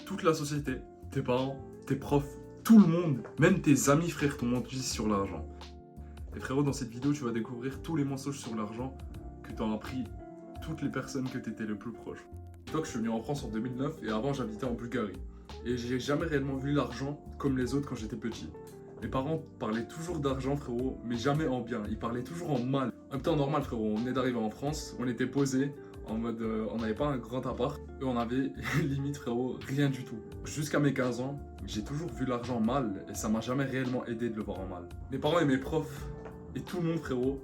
toute la société, tes parents, tes profs, tout le monde, même tes amis frères t'ont menti sur l'argent. Et frérot, dans cette vidéo, tu vas découvrir tous les mensonges sur l'argent que t'ont appris toutes les personnes que t'étais le plus proche. Dis-toi que je suis venu en France en 2009 et avant j'habitais en Bulgarie. Et j'ai jamais réellement vu l'argent comme les autres quand j'étais petit. Mes parents parlaient toujours d'argent frérot, mais jamais en bien, ils parlaient toujours en mal. En même temps normal frérot, on est d'arriver en France, on était posé en mode on n'avait pas un grand appart, et on avait limite frérot rien du tout. Jusqu'à mes 15 ans, j'ai toujours vu l'argent mal et ça m'a jamais réellement aidé de le voir en mal. Mes parents et mes profs et tout le monde frérot,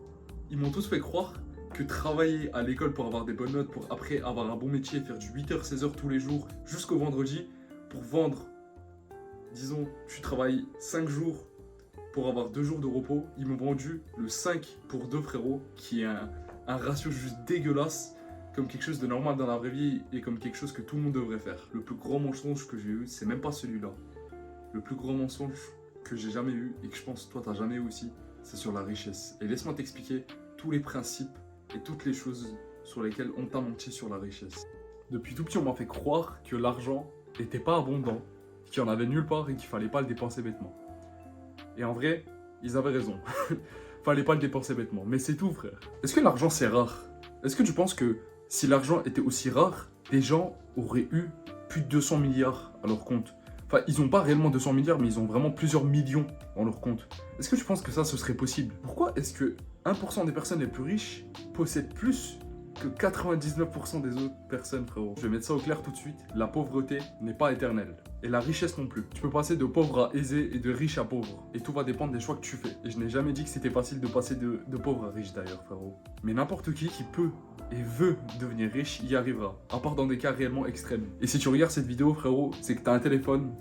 ils m'ont tous fait croire que travailler à l'école pour avoir des bonnes notes, pour après avoir un bon métier, faire du 8h-16h tous les jours jusqu'au vendredi, pour vendre, disons, tu travailles 5 jours pour avoir 2 jours de repos, ils m'ont vendu le 5 pour 2 frérot, qui est un ratio juste dégueulasse, comme quelque chose de normal dans la vraie vie et comme quelque chose que tout le monde devrait faire. Le plus grand mensonge que j'ai eu, c'est même pas celui-là. Le plus grand mensonge que j'ai jamais eu et que je pense toi t'as jamais eu aussi, c'est sur la richesse. Et laisse-moi t'expliquer tous les principes et toutes les choses sur lesquelles on t'a menti sur la richesse. Depuis tout petit, on m'a fait croire que l'argent n'était pas abondant, qu'il y en avait nulle part et qu'il fallait pas le dépenser bêtement. Et en vrai, ils avaient raison. Fallait pas le dépenser bêtement. Mais c'est tout, frère. Est-ce que l'argent c'est rare? Est-ce que tu penses que si l'argent était aussi rare, les gens auraient eu plus de 200 milliards à leur compte? Enfin, ils n'ont pas réellement 200 milliards, mais ils ont vraiment plusieurs millions dans leur compte. Est-ce que tu penses que ça, ce serait possible? Pourquoi est-ce que 1% des personnes les plus riches possèdent plus que 99% des autres personnes, frérot? Je vais mettre ça au clair tout de suite. La pauvreté n'est pas éternelle. Et la richesse non plus. Tu peux passer de pauvre à aisé et de riche à pauvre. Et tout va dépendre des choix que tu fais. Et je n'ai jamais dit que c'était facile de passer de pauvre à riche d'ailleurs, frérot. Mais n'importe qui peut et veut devenir riche y arrivera. À part dans des cas réellement extrêmes. Et si tu regardes cette vidéo, frérot, c'est que tu as un téléphone,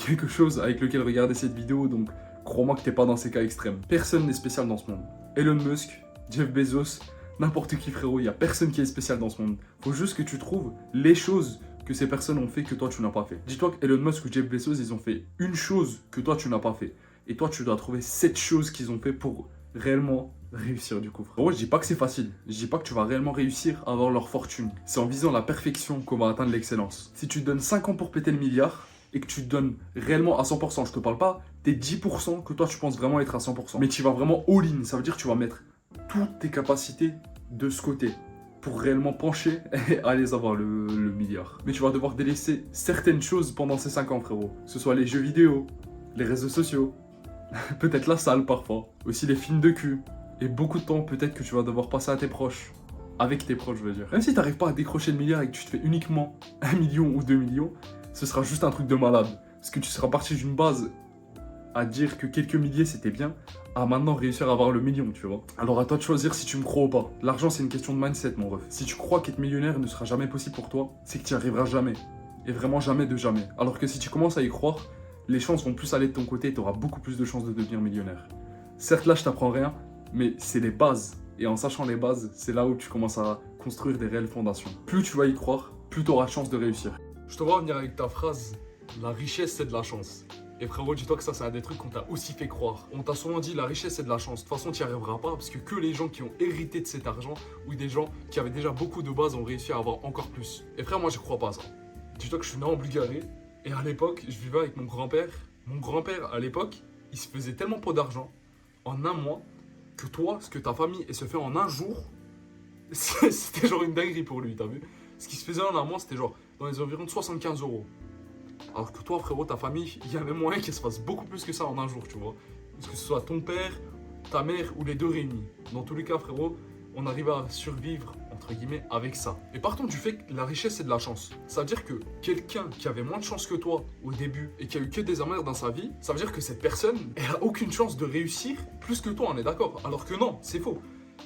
quelque chose avec lequel regarder cette vidéo. Donc crois-moi que t'es pas dans ces cas extrêmes. Personne n'est spécial dans ce monde. Elon Musk, Jeff Bezos, n'importe qui frérot, il n'y a personne qui est spécial dans ce monde. Faut juste que tu trouves les choses que ces personnes ont fait que toi tu n'as pas fait. Dis-toi que Elon Musk ou Jeff Bezos, ils ont fait une chose que toi tu n'as pas fait. Et toi tu dois trouver 7 choses qu'ils ont fait pour réellement réussir du coup. Frérot, je dis pas que c'est facile. Je dis pas que tu vas réellement réussir à avoir leur fortune. C'est en visant la perfection qu'on va atteindre l'excellence. Si tu te donnes 5 ans pour péter le milliard, et que tu te donnes réellement à 100%, je te parle pas des 10% que toi tu penses vraiment être à 100%. Mais tu vas vraiment all-in, ça veut dire que tu vas mettre toutes tes capacités de ce côté pour réellement pencher et aller avoir le milliard. Mais tu vas devoir délaisser certaines choses pendant ces 5 ans, frérot. Que ce soit les jeux vidéo, les réseaux sociaux, peut-être la salle parfois, aussi les films de cul. Et beaucoup de temps peut-être que tu vas devoir passer à tes proches. Avec tes proches, je veux dire. Même si tu n'arrives pas à décrocher le milliard et que tu te fais uniquement 1 million ou 2 millions, ce sera juste un truc de malade. Parce que tu seras parti d'une base à dire que quelques milliers c'était bien, à maintenant réussir à avoir le million, tu vois. Alors à toi de choisir si tu me crois ou pas. L'argent c'est une question de mindset, mon ref. Si tu crois qu'être millionnaire ne sera jamais possible pour toi, c'est que tu n'y arriveras jamais. Et vraiment jamais de jamais. Alors que si tu commences à y croire, les chances vont plus aller de ton côté et tu auras beaucoup plus de chances de devenir millionnaire. Certes là je t'apprends rien, mais c'est les bases. Et en sachant les bases, c'est là où tu commences à construire des réelles fondations. Plus tu vas y croire, plus tu auras de chance de réussir. Je te vois venir avec ta phrase, la richesse c'est de la chance. Et frérot, dis-toi que ça c'est un des trucs qu'on t'a aussi fait croire. On t'a souvent dit la richesse c'est de la chance. De toute façon tu n'y arriveras pas parce que les gens qui ont hérité de cet argent ou des gens qui avaient déjà beaucoup de bases ont réussi à avoir encore plus. Et frère, moi je crois pas à ça. Dis-toi que je suis né en Bulgarie et à l'époque je vivais avec mon grand-père. Mon grand-père à l'époque, il se faisait tellement peu d'argent en un mois que toi, ce que ta famille se fait en un jour, c'était genre une dinguerie pour lui, t'as vu? Ce qui se faisait en un mois, c'était genre dans les environs de 75 €. Alors que toi, frérot, ta famille, il y avait moyen qu'il se fasse beaucoup plus que ça en un jour, tu vois. Que ce soit ton père, ta mère ou les deux réunis. Dans tous les cas, frérot, on arrive à survivre, entre guillemets, avec ça. Et partons du fait que la richesse, c'est de la chance. Ça veut dire que quelqu'un qui avait moins de chance que toi au début et qui a eu que des emmerdes dans sa vie, ça veut dire que cette personne, elle a aucune chance de réussir plus que toi, on est d'accord? Alors que non, c'est faux.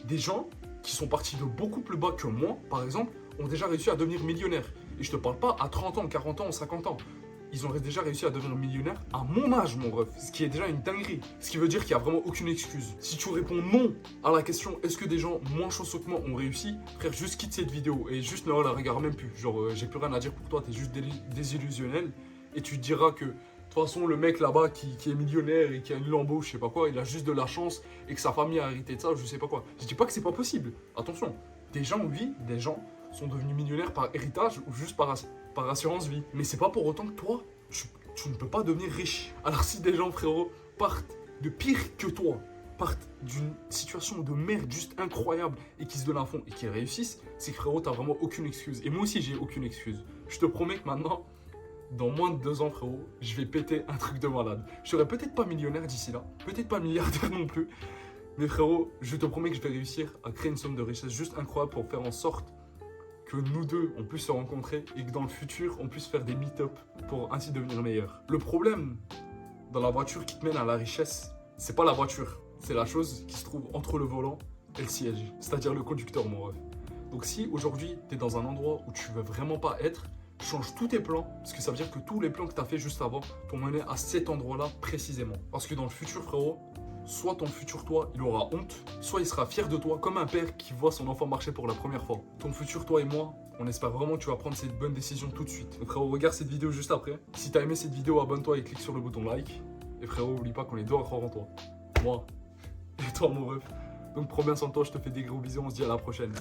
Des gens qui sont partis de beaucoup plus bas que moi, par exemple, ont déjà réussi à devenir millionnaires. Et je te parle pas à 30 ans, 40 ans ou 50 ans. Ils ont déjà réussi à devenir millionnaires à mon âge, mon ref. Ce qui est déjà une dinguerie. Ce qui veut dire qu'il n'y a vraiment aucune excuse. Si tu réponds non à la question est-ce que des gens moins chanceux que moi ont réussi, frère, juste quitte cette vidéo et juste ne la regarde même plus. Genre, j'ai plus rien à dire pour toi, t'es juste désillusionnel. Et tu te diras que de toute façon, le mec là-bas qui est millionnaire et qui a une Lambo, je sais pas quoi, il a juste de la chance et que sa famille a hérité de ça, je sais pas quoi. Je dis pas que c'est pas possible. Attention, des gens, oui, des gens sont devenus millionnaires par héritage ou juste par par assurance vie. Mais c'est pas pour autant que toi, tu ne peux pas devenir riche. Alors si des gens, frérot, partent de pire que toi, partent d'une situation de merde juste incroyable et qui se donnent à fond et qui réussissent, c'est que frérot, t'as vraiment aucune excuse. Et moi aussi, j'ai aucune excuse. Je te promets que maintenant, dans moins de 2 ans, frérot, je vais péter un truc de malade. Je serai peut-être pas millionnaire d'ici là, peut-être pas milliardaire non plus, mais frérot, je te promets que je vais réussir à créer une somme de richesse juste incroyable pour faire en sorte que nous deux, on puisse se rencontrer et que dans le futur, on puisse faire des meet-up pour ainsi devenir meilleurs. Le problème dans la voiture qui te mène à la richesse, c'est pas la voiture, c'est la chose qui se trouve entre le volant et le siège, c'est-à-dire le conducteur, mon ref. Donc si aujourd'hui, tu es dans un endroit où tu veux vraiment pas être, change tous tes plans, parce que ça veut dire que tous les plans que tu as fait juste avant t'ont mené à cet endroit-là précisément. Parce que dans le futur, frérot, soit ton futur toi, il aura honte, soit il sera fier de toi, comme un père qui voit son enfant marcher pour la première fois. Ton futur toi et moi, on espère vraiment que tu vas prendre cette bonne décision tout de suite. Donc frérot, regarde cette vidéo juste après. Si t'as aimé cette vidéo, abonne-toi et clique sur le bouton like. Et frérot, oublie pas qu'on est deux à croire en toi. Moi et toi, mon ref. Donc prends bien soin de toi, je te fais des gros bisous, on se dit à la prochaine.